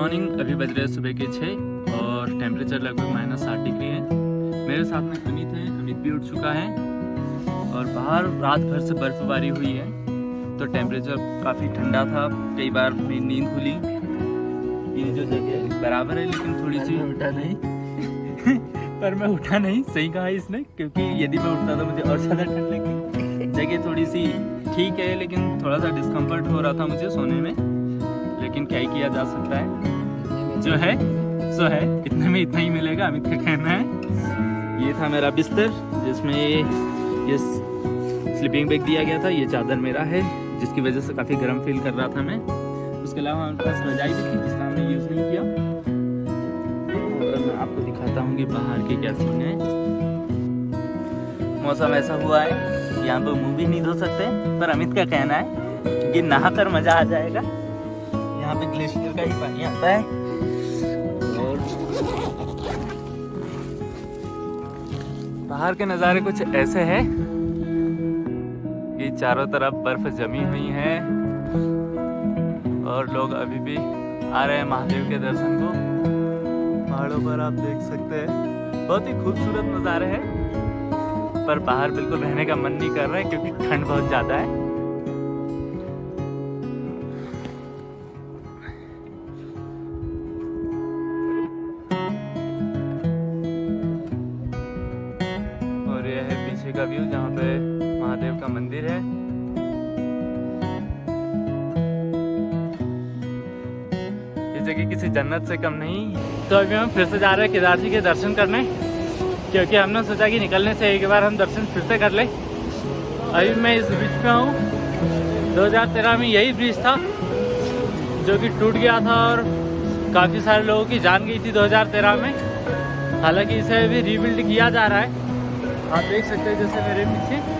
Morning. अभी बज रहे सुबह के 6 और टेम्परेचर लगभग -8 डिग्री है। मेरे साथ में अमित है। अमित भी उठ चुका है और बाहर रात भर से बर्फबारी हुई है तो टेम्परेचर काफ़ी ठंडा था। कई बार मेरी नींद खुली। ये जो जगह बराबर है लेकिन थोड़ी सी उठा नहीं पर मैं उठा नहीं, सही कहा इसने, क्योंकि यदि मैं उठता तो मुझे और ज़्यादा ठंड लगती। जगह थोड़ी सी ठीक है लेकिन थोड़ा सा डिस्कम्फर्ट हो रहा था मुझे सोने में, लेकिन क्या ही किया जा सकता है। जो है सो है, इतने में इतना ही मिलेगा, अमित का कहना है। ये था मेरा बिस्तर जिसमें ये स्लीपिंग बैग दिया गया था। ये चादर मेरा है जिसकी वजह से काफ़ी गर्म फील कर रहा था मैं। उसके अलावा हमारे पास रजाई भी थी जिसका हमने यूज़ नहीं किया। और मैं आपको दिखाता हूँ कि बाहर के क्या सीन है। मौसम ऐसा हुआ है यहाँ पर मुँह भी नहीं धो सकते, पर अमित का कहना है कि नहा कर मज़ा आ जाएगा। यहाँ पे ग्लेशियर का ही पानी आता है और बाहर के नज़ारे कुछ ऐसे हैं कि चारों तरफ बर्फ जमी हुई है और लोग अभी भी आ रहे हैं महादेव के दर्शन को। पहाड़ों पर आप देख सकते हैं बहुत ही खूबसूरत नज़ारे हैं, पर बाहर बिल्कुल रहने का मन नहीं कर रहा है क्योंकि ठंड बहुत ज़्यादा है। और यह है पीछे का व्यू जहाँ पे महादेव का मंदिर है। ये जगह किसी जन्नत से कम नहीं। तो अभी हम फिर से जा रहे हैं केदार जी के दर्शन करने, क्योंकि हमने सोचा कि निकलने से एक बार हम दर्शन फिर से कर ले। अभी मैं इस ब्रिज पे हूँ। 2013 में यही ब्रिज था जो कि टूट गया था और काफ़ी सारे लोगों की जान गई थी 2013 में। हालांकि इसे अभी रीबिल्ड किया जा रहा है। आप देख सकते हैं जैसे मेरे पीछे।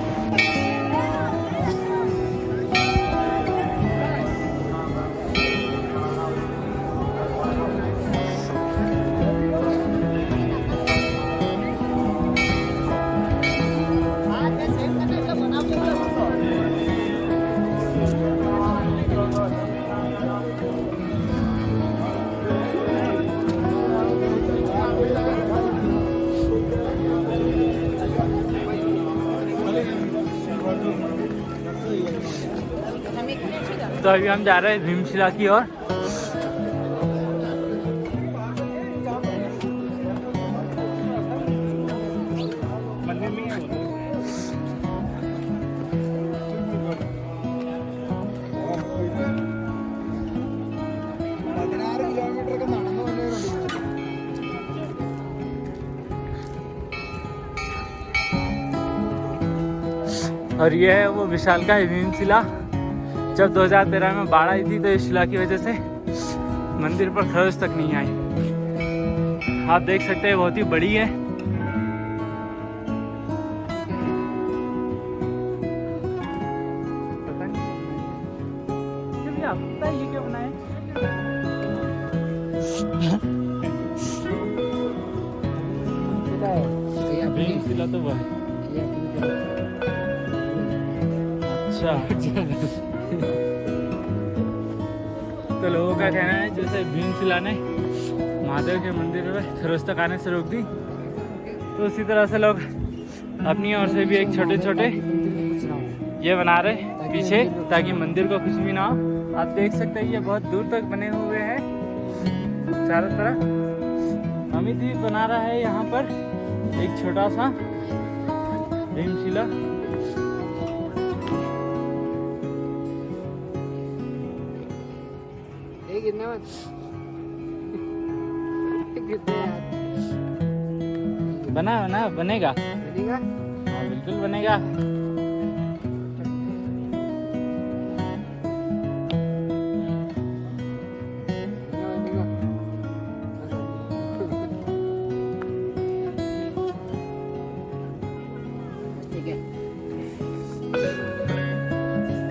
तो अभी हम जा रहे हैं भीमशिला की ओर। और ये है वो विशालकाय भीमशिला। जब 2013 में बाढ़ आई थी तो इस शिला की वजह से मंदिर पर खरोच तक नहीं आई। आप देख सकते हैं बहुत ही बड़ी है। पता नहीं आपको पता है ये क्या बनाया है? भीमशिला तो वह है। अच्छा तो लोगों का कहना है जैसे भीमशिला ने महादेव के मंदिर में खरोच तक आने से रोक दी, तो उसी तरह से लोग अपनी ओर से भी एक छोटे छोटे ये बना रहे पीछे ताकि मंदिर को कुछ भी ना हो। आप देख सकते हैं ये बहुत दूर तक बने हुए हैं चारों तरफ। अमित भी बना रहा है यहाँ पर एक छोटा सा भीमशिला। बना बनेगा हाँ बिल्कुल बनेगा।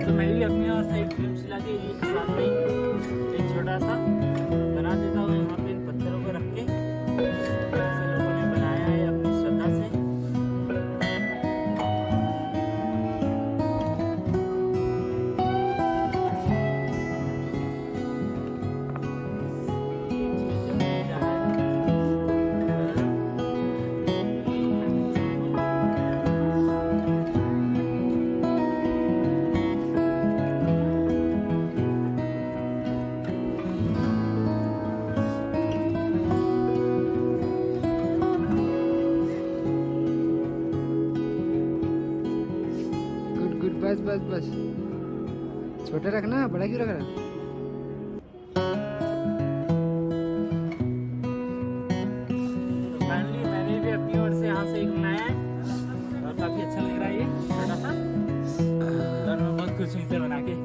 तो मैं भी अपनी ओर से एक भीमशिला के साथ में एक छोटा सा बना देता हूँ यहाँ पे इन पत्थरों को रख के। जैसे लोगों ने बनाया है अपनी श्रद्धा से। बस बस बस, छोटे रखना, बड़ा क्यों रख रहा? मैंने भी अपनी ओर से यहाँ से एक बनाया है और काफी अच्छा लग रहा है ये छोटा सा, और मैं बहुत खुश हूँ इसे बना के।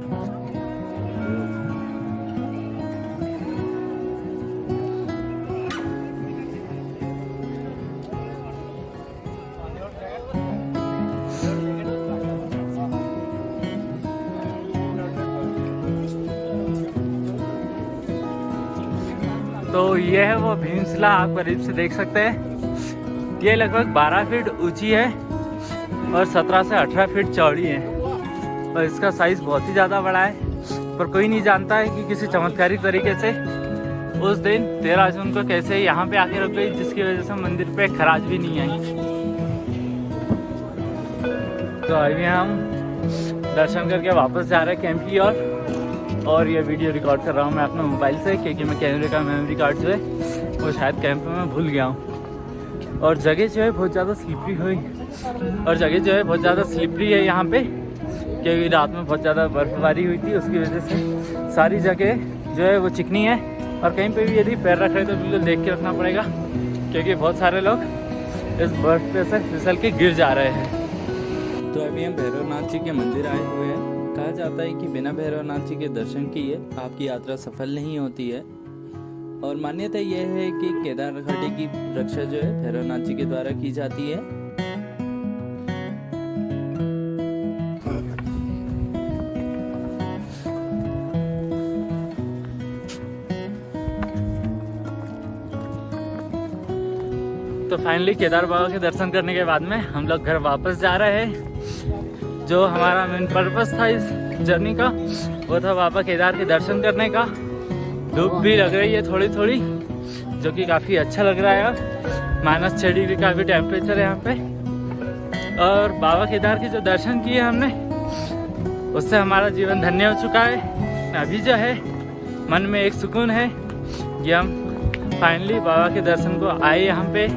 तो ये है वो भीमशिला, आप करीब से देख सकते हैं। ये लगभग 12 फीट ऊंची है और 17 से 18 फीट चौड़ी है, और इसका साइज़ बहुत ही ज़्यादा बड़ा है। पर कोई नहीं जानता है कि किसी चमत्कारिक तरीके से उस दिन 13 जून को कैसे यहाँ पे आके रुक गई, जिसकी वजह से मंदिर पे खराज भी नहीं आई। तो अभी हम दर्शन करके वापस जा रहे हैं कैंप की ओर, और ये वीडियो रिकॉर्ड कर रहा हूँ मैं अपने मोबाइल से, क्योंकि मैं कैमरे का मेमोरी कार्ड जो है वो शायद कैंप में भूल गया हूँ। और जगह जो है बहुत ज़्यादा स्लिपरी है यहाँ पे, क्योंकि रात में बहुत ज़्यादा बर्फबारी हुई थी, उसकी वजह से सारी जगह जो है वो चिकनी है। और कहीं पे भी यदि पैर रख रहे तो बिल्कुल देख के रखना पड़ेगा, क्योंकि बहुत सारे लोग इस बर्फ पे से फिसल के गिर जा रहे हैं। तो अभी हम भैरवनाथ जी के मंदिर आए हुए हैं। कहा जाता है कि बिना भैरवनाथ जी के दर्शन किए आपकी यात्रा सफल नहीं होती है, और मान्यता यह है कि केदार घाटी की रक्षा जो है भैरवनाथ जी के द्वारा की जाती है। तो फाइनली केदार बाबा के दर्शन करने के बाद में हम लोग घर वापस जा रहे हैं। जो हमारा मेन पर्पस था इस जर्नी का, वो था बाबा केदार के दर्शन करने का। धूप भी लग रही है थोड़ी थोड़ी, जो कि काफ़ी अच्छा लग रहा है। -6 डिग्री का भी टेम्परेचर है यहाँ पे, और बाबा केदार के जो दर्शन किए हमने, उससे हमारा जीवन धन्य हो चुका है। अभी जो है मन में एक सुकून है कि हम फाइनली बाबा के दर्शन को आए यहाँ पे,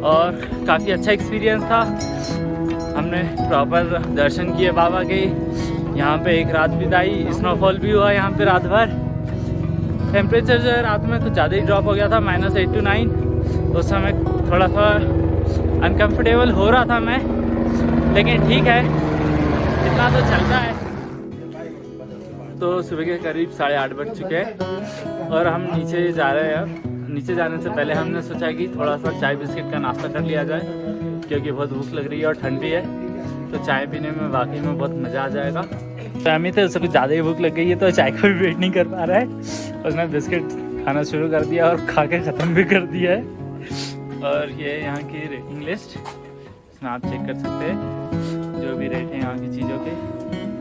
और काफ़ी अच्छा एक्सपीरियंस था। हमने प्रॉपर दर्शन किए बाबा के, यहाँ पे एक रात बिताई, स्नोफॉल भी हुआ यहाँ पे रात भर। टेम्परेचर जो है रात में कुछ ज़्यादा ही ड्रॉप हो गया था, -8 to 9। उस समय थोड़ा अनकम्फर्टेबल हो रहा था मैं, लेकिन ठीक है, इतना तो चलता है। तो सुबह के करीब 8:30 बज चुके हैं और हम नीचे जा रहे हैं। अब नीचे जाने से पहले हमने सोचा कि थोड़ा सा चाय बिस्किट का नाश्ता कर लिया जाए, क्योंकि बहुत भूख लग रही है और ठंडी है, तो चाय पीने में वाकई में बहुत मज़ा आ जाएगा। तो हमें तो उससे कुछ ज़्यादा ही भूख लग गई है, तो चाय का भी वेट नहीं कर पा रहा है। उसने बिस्किट खाना शुरू कर दिया और खा के ख़त्म भी कर दिया है। और ये यहाँ की रेटिंग लिस्ट, इसमें आप चेक कर सकते हैं जो भी रेट है यहाँ की चीज़ों के।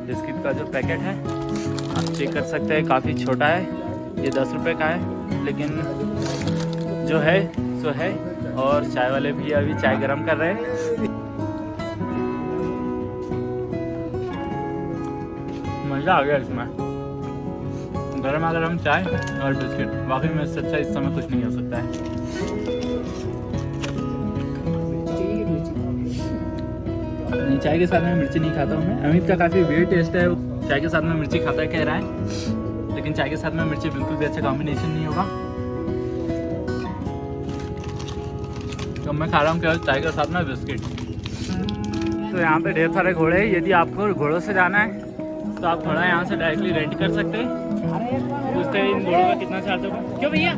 बिस्किट का जो पैकेट है आप चेक कर सकते हैं, काफ़ी छोटा है, ये 10 रुपये का है, लेकिन जो है सो है। और चाय वाले भी अभी चाय गरम कर रहे हैं। मज़ा आ गया इसमें, गरम चाय और बिस्किट, वाकई में इससे अच्छा इस समय कुछ नहीं हो सकता है। नहीं, चाय के साथ में मिर्ची नहीं खाता हूँ मैं। अमित का काफ़ी वेट टेस्ट है, वो चाय के साथ में मिर्ची खाता है कह रहा है, लेकिन चाय के साथ में मिर्ची बिल्कुल भी अच्छा कॉम्बिनेशन नहीं होगा। तो मैं खा रहा हूँ केवल चाय के साथ में बिस्किट। तो यहाँ पे ढेर सारे घोड़े हैं। यदि आपको घोड़ों से जाना है तो आप घोड़ा यहाँ से डायरेक्टली रेंट कर सकते हैं। पूछते हैं इन घोड़ों का कितना चार्ज होगा। क्यों भैया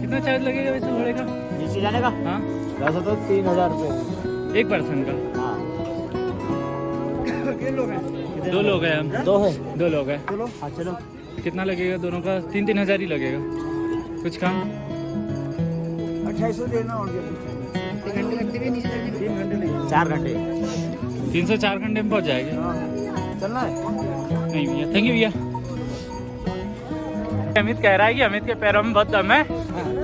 कितना चार्ज लगेगा वैसे घोड़े का नीचे जाने का? हाँ, वैसे तो 3000 रुपये एक पर्सन का। हाँ, दो लोग हैं हम। दो लोग हैं। चलो हाँ चलो। कितना लगेगा दोनों का? 3 हज़ार ही लगेगा, कुछ कम? 2800 देना और 3 घंटे लगते भी, 3 घंटे नहीं 4 घंटे, 3 से 4 घंटे में पहुंच जाएंगे। चलना है? नहीं भैया, थैंक यू भैया। अमित कह रहा है कि अमित के पैरों में बहुत दम है,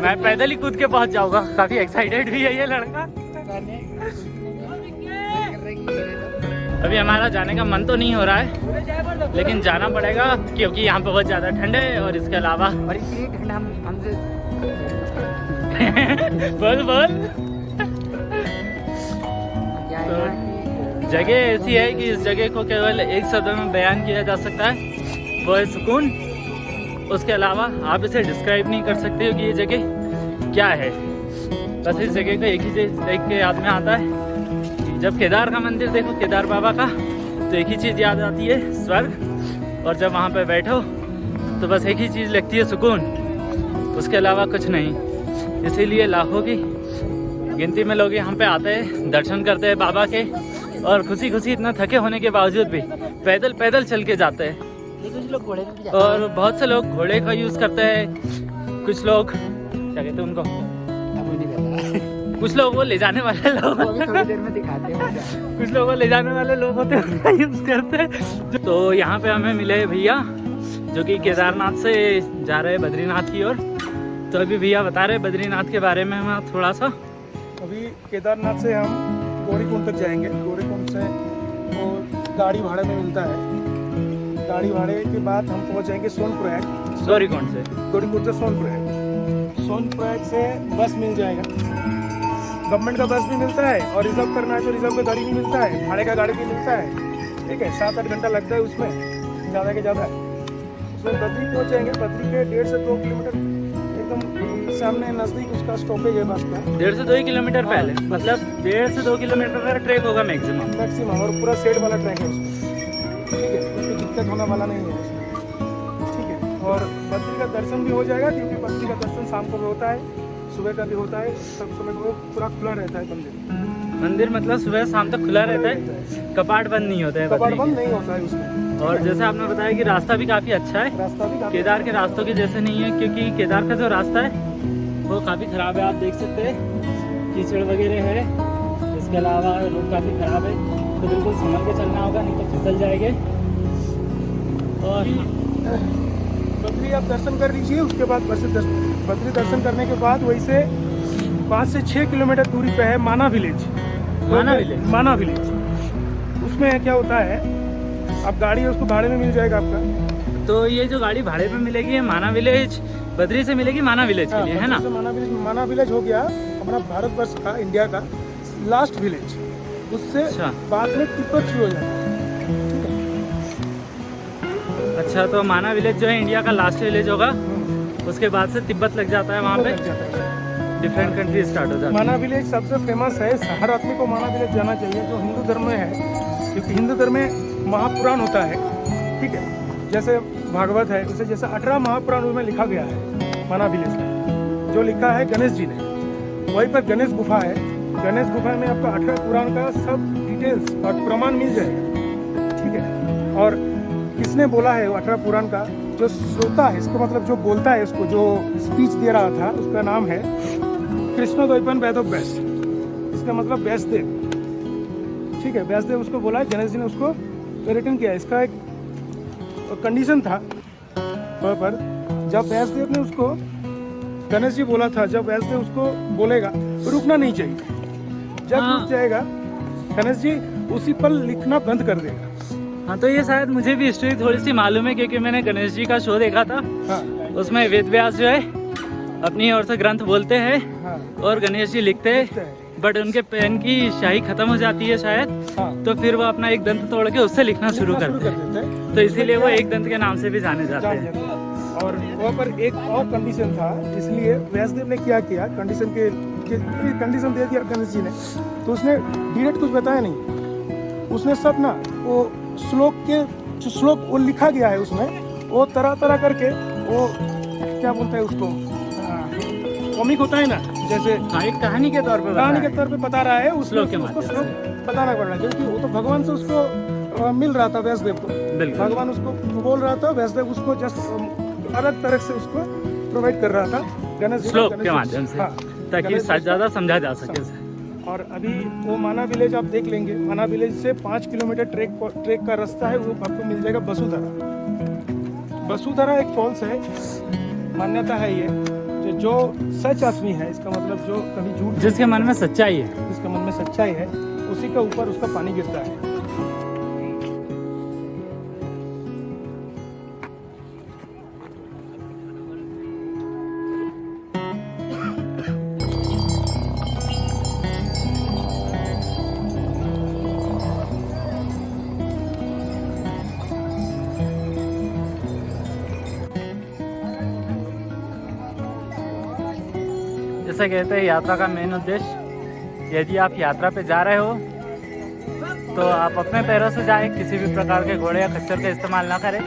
मैं पैदल ही कूद के पहुंच जाऊंगा। काफी एक्साइटेड भी है ये लड़का। अभी हमारा जाने का मन तो नहीं हो रहा है, लेकिन जाना पड़ेगा क्योंकि यहाँ पे बहुत ज़्यादा ठंड है। और इसके अलावा और इतनी ठंड हमसे बोल जगह ऐसी है कि इस जगह को केवल एक शब्द में बयान किया जा सकता है, वो है सुकून। उसके अलावा आप इसे डिस्क्राइब नहीं कर सकते हो कि ये जगह क्या है। बस इस जगह को एक ही चीज़ देख के याद में आता है, जब केदार का मंदिर देखो, केदार बाबा का, तो एक ही चीज़ याद आती है, स्वर्ग। और जब वहाँ पे बैठो तो बस एक ही चीज़ लगती है, सुकून। उसके अलावा कुछ नहीं। इसीलिए लाखों की गिनती में लोग यहाँ पे आते हैं, दर्शन करते हैं बाबा के, और खुशी खुशी इतना थके होने के बावजूद भी पैदल पैदल चल के जाते हैं। कुछ लोग घोड़े पे भी जाते और बहुत से लोग घोड़े का यूज़ करते हैं, कुछ लोग क्या कहते हैं उनको, हैं, वो नहीं पता। कुछ लोग वो ले जाने वाले लोग, वो अभी थोड़ी देर में दिखाते हैं। कुछ लोग वो ले जाने वाले लोग होते हैं, उनका यूज़ करते हैं। तो यहाँ पे हमें मिले भैया जो कि केदारनाथ से जा रहे हैं बद्रीनाथ की ओर। तो अभी भैया बता रहे बद्रीनाथ के बारे में हम थोड़ा सा। अभी केदारनाथ से हम गौरीकुंड तक जाएंगे। गौरीकुंड से वो गाड़ी भाड़े में मिलता है। गाड़ी भाड़े के बाद हम पहुंच जाएंगे सोनप्रयाग। गौरीकुंड से, गौरीकुंड से सोनप्रयाग। सोनप्रयाग से बस मिल जाएगा, गवर्नमेंट का बस भी मिलता है, और रिजर्व करना है तो रिजर्व का गाड़ी भी मिलता है, भाड़े का गाड़ी भी मिलता है। ठीक है, 7-8 घंटा लगता है उसमें, ज़्यादा के ज़्यादा। उसमें बद्री पहुँच जाएंगे। बद्री के 1.5 से 2 किलोमीटर एकदम सामने नज़दीक उसका स्टॉपेज है बस का। 1.5 से 2 किलोमीटर पहले, मतलब 1.5 से 2 किलोमीटर का ट्रैक होगा मैक्सिमम। मैक्सिमम, और पूरा सेट वाला ट्रैक है उसमें। ठीक है, उसकी दिक्कत होने वाला नहीं है उसमें। ठीक है, और बद्री का दर्शन भी हो जाएगा, क्योंकि बद्री का दर्शन शाम को भी होता है, सुबह का भी होता है। सब समय को पूरा खुला रहता है मंदिर। मतलब सुबह शाम तक खुला रहता है, कपाट बंद नहीं होता है, कपाट बद्री बंद के। नहीं होता है उसमें। और जैसे आपने बताया कि रास्ता भी काफ़ी अच्छा है, रास्ता भी काफी केदार के रास्तों के जैसे नहीं है, क्योंकि केदार का जो रास्ता है वो काफ़ी ख़राब है। आप देख सकते हैं कीचड़ वगैरह है, इसके अलावा रोड काफ़ी ख़राब है, तो बिल्कुल संभल के चलना होगा, नहीं तो फिसल जाएंगे। और बद्री आप दर्शन कर लीजिए। उसके बाद बद्री दर्शन करने के बाद वहीं से 5 से 6 किलोमीटर दूरी पे है माना विलेज। माना विलेज? माना विलेज। उसमें क्या होता है, आप गाड़ी है उसको भाड़े में मिल जाएगा आपका। तो ये जो गाड़ी भाड़े पे मिलेगी, ये माना विलेज बद्री से मिलेगी, माना विलेज के लिए, है ना? माना विलेज हो गया हमारा भारतवर्ष का, इंडिया का लास्ट विलेज। उससे अच्छा। बाद में तिब्बत शुरू हो जाता है। अच्छा, तो माना विलेज जो है इंडिया का लास्ट विलेज होगा, उसके बाद से तिब्बत लग जाता है, वहाँ पे लग जाता है। डिफरेंट कंट्री स्टार्ट हो जाती है। माना विलेज सबसे फेमस है, हर आदमी को माना विलेज जाना चाहिए जो हिंदू धर्म में है, क्योंकि हिंदू धर्म में महापुराण होता है। ठीक है, जैसे भागवत है, उसे जैसे 18 महापुराणों में लिखा गया है माना विलेज में, जो लिखा है गणेश जी ने। वहीं पर गणेश गुफा है। गणेश गुफा में आपका 18 पुराण का सब डिटेल्स और प्रमाण मिल जाएगा। ठीक है, और किसने बोला है वो 18 पुराण का, जो श्रोता है, इसको मतलब जो बोलता है, इसको जो स्पीच दे रहा था, उसका नाम है कृष्णद्वैपायन वेदव्यास। इसका मतलब व्यासदेव। ठीक है, व्यासदेव उसको बोला है, गणेश जी ने उसको रिटर्न किया। इसका एक कंडीशन था पर जब व्यासदेव ने उसको, गणेश जी बोला था, जब व्यासदेव उसको बोलेगा रुकना नहीं चाहिए। जब रुक जाएगा गणेश जी उसी पर लिखना बंद कर देगा। हाँ, तो ये शायद मुझे भी हिस्ट्री थोड़ी सी मालूम है, क्योंकि मैंने गणेश जी का शो देखा था। हाँ, उसमें वेद व्यास जो है अपनी ओर से ग्रंथ बोलते हैं, हाँ, और गणेश जी लिखते हैं, बट उनके पेन की स्याही खत्म हो जाती है शायद, हाँ। तो फिर वो अपना एक दंत तोड़ के उससे लिखना शुरू करते हैं। तो इसीलिए वो एक दंत के नाम से भी जाने जाते हैं। और वहाँ पर एक और कंडीशन था, इसलिए व्यासदेव ने क्या किया, कंडीशन कंडीशन दे दिया गणेश जी ने, तो उसने डायरेक्ट कुछ बताया नहीं। उसने सब ना वो श्लोक के जो श्लोक वो लिखा गया है उसमें, वो तरह तरह करके, वो क्या बोलते हैं उसको, कॉमिक होता है ना, जैसे हाँ, एक कहानी के तौर पर कहानी के तौर पे बता रहा है। उस श्लोक के उसको माध्यम श्लोक से। बताना पड़ रहा है, क्योंकि वो तो भगवान से उसको मिल रहा था व्यासदेव को। बिल्कुल। भगवान उसको बोल रहा था, व्यासदेव उसको जस्ट अलग तरह से उसको प्रोवाइड कर रहा था गणेश जी को, श्लोक गणेश के जी- माध्यम से, हाँ, ताकि गणेश जी ज़्यादा समझा जा सके उसे। और अभी वो माना विलेज आप देख लेंगे। माना विलेज से 5 किलोमीटर ट्रेक का रास्ता है, वो आपको मिल जाएगा वसुधरा। वसुधरा एक फॉल्स है, मान्यता है ये, जो सच आदमी है, इसका मतलब जो कभी झूठ, जिसके मन में सच्चाई है, जिसके मन में सच्चाई है, उसी के ऊपर उसका पानी गिरता है। जैसे कहते हैं यात्रा का मेन उद्देश्य, यदि आप यात्रा पे जा रहे हो तो आप अपने पैरों से जाएं, किसी भी प्रकार के घोड़े या खच्चर का इस्तेमाल ना करें।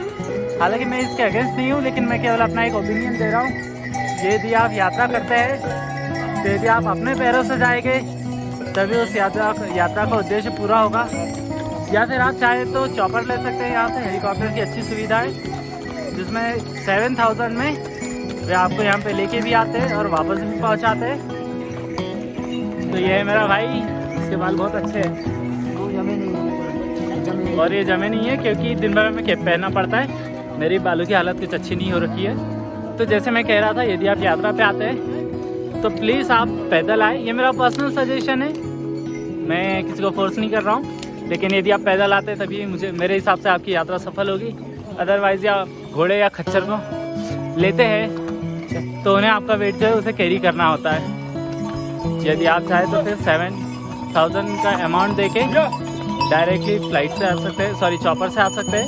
हालांकि मैं इसके अगेंस्ट नहीं हूँ, लेकिन मैं केवल अपना एक ओपिनियन दे रहा हूँ। यदि आप यात्रा करते हैं तो यदि आप अपने पैरों से जाएंगे तभी उस यात्रा का उद्देश्य पूरा होगा। या फिर आप चाहे तो चॉपर ले सकते हैं, यहाँ से हेलीकॉप्टर की अच्छी सुविधा है जिसमें 7000 में वे आपको यहाँ पे लेके भी आते हैं और वापस भी पहुँचाते हैं। तो ये है मेरा भाई, इसके बाल बहुत अच्छे हैं और ये जमे नहीं है क्योंकि दिन भर में कैप पहनना पड़ता है। मेरी बालों की हालत कुछ अच्छी नहीं हो रखी है। तो जैसे मैं कह रहा था, यदि आप यात्रा पे आते हैं तो प्लीज़ आप पैदल आए। ये मेरा पर्सनल सजेशन है, मैं किसी को फोर्स नहीं कर रहा हूँ, लेकिन यदि आप पैदल आते हैं तभी मेरे हिसाब से आपकी यात्रा सफल होगी। अदरवाइज़ या घोड़े या खच्चर को लेते हैं तो उन्हें आपका वेट जो है उसे कैरी करना होता है। यदि आप चाहें तो फिर 7000 का अमाउंट देके डायरेक्टली फ्लाइट से आ सकते हैं, सॉरी चॉपर से आ सकते हैं।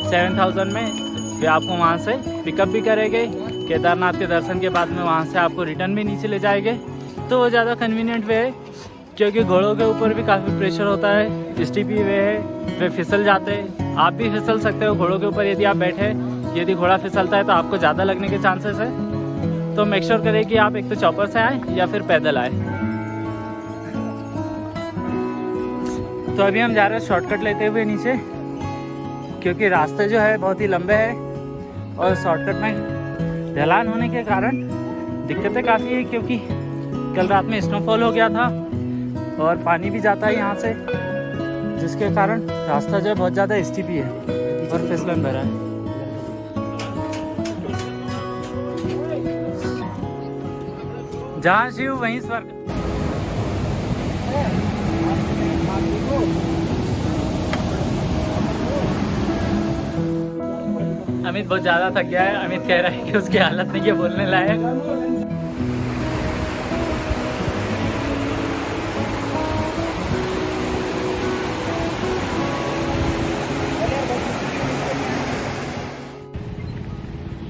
7000 में वे आपको वहाँ से पिकअप भी करेंगे, केदारनाथ के दर्शन के बाद में वहाँ से आपको रिटर्न भी नीचे ले जाएंगे। तो वो ज़्यादा कन्वीनियंट वे है, क्योंकि घोड़ों के ऊपर भी काफ़ी प्रेशर होता है। स्टीपी वे है, वे फिसल जाते हैं, आप भी फिसल सकते हो घोड़ों के ऊपर यदि आप बैठे। यदि घोड़ा फिसलता है तो आपको ज़्यादा लगने के चांसेस है। तो मेक श्योर करें कि आप एक तो चॉपर से आए या फिर पैदल आए। तो अभी हम जा रहे हैं शॉर्टकट लेते हुए नीचे, क्योंकि रास्ते जो है बहुत ही लंबे हैं और शॉर्टकट में ढलान होने के कारण दिक्कतें काफ़ी है, क्योंकि कल रात में स्नोफॉल हो गया था और पानी भी जाता है यहाँ से, जिसके कारण रास्ता जो है बहुत ज़्यादा स्टीपी है और फिसलन भरा है। जहाँ शिव वहीं स्वर्ग। अमित बहुत ज़्यादा थक गया है। अमित कह रहा है कि उसकी हालत नहीं है बोलने लायक।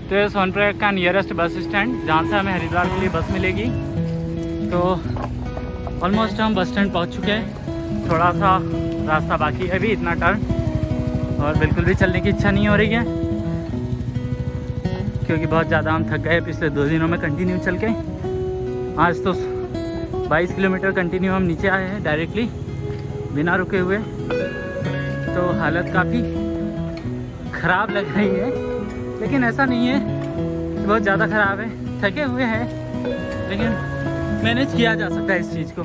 तो ये सोनप्रयाग का नियरेस्ट बस स्टैंड, जहाँ से हमें हरिद्वार के लिए बस मिलेगी। तो ऑलमोस्ट हम बस स्टैंड पहुँच चुके हैं। थोड़ा सा रास्ता बाकी है, भी इतना टर्न, और बिल्कुल भी चलने की इच्छा नहीं हो रही है क्योंकि बहुत ज़्यादा हम थक गए पिछले 2 दिनों में कंटिन्यू चल के। आज तो 22 किलोमीटर कंटिन्यू हम नीचे आए हैं डायरेक्टली बिना रुके हुए। तो हालत काफ़ी ख़राब लग रही है, लेकिन ऐसा नहीं है कि बहुत ज़्यादा ख़राब है। थके हुए हैं लेकिन मैनेज किया जा सकता है इस चीज़ को।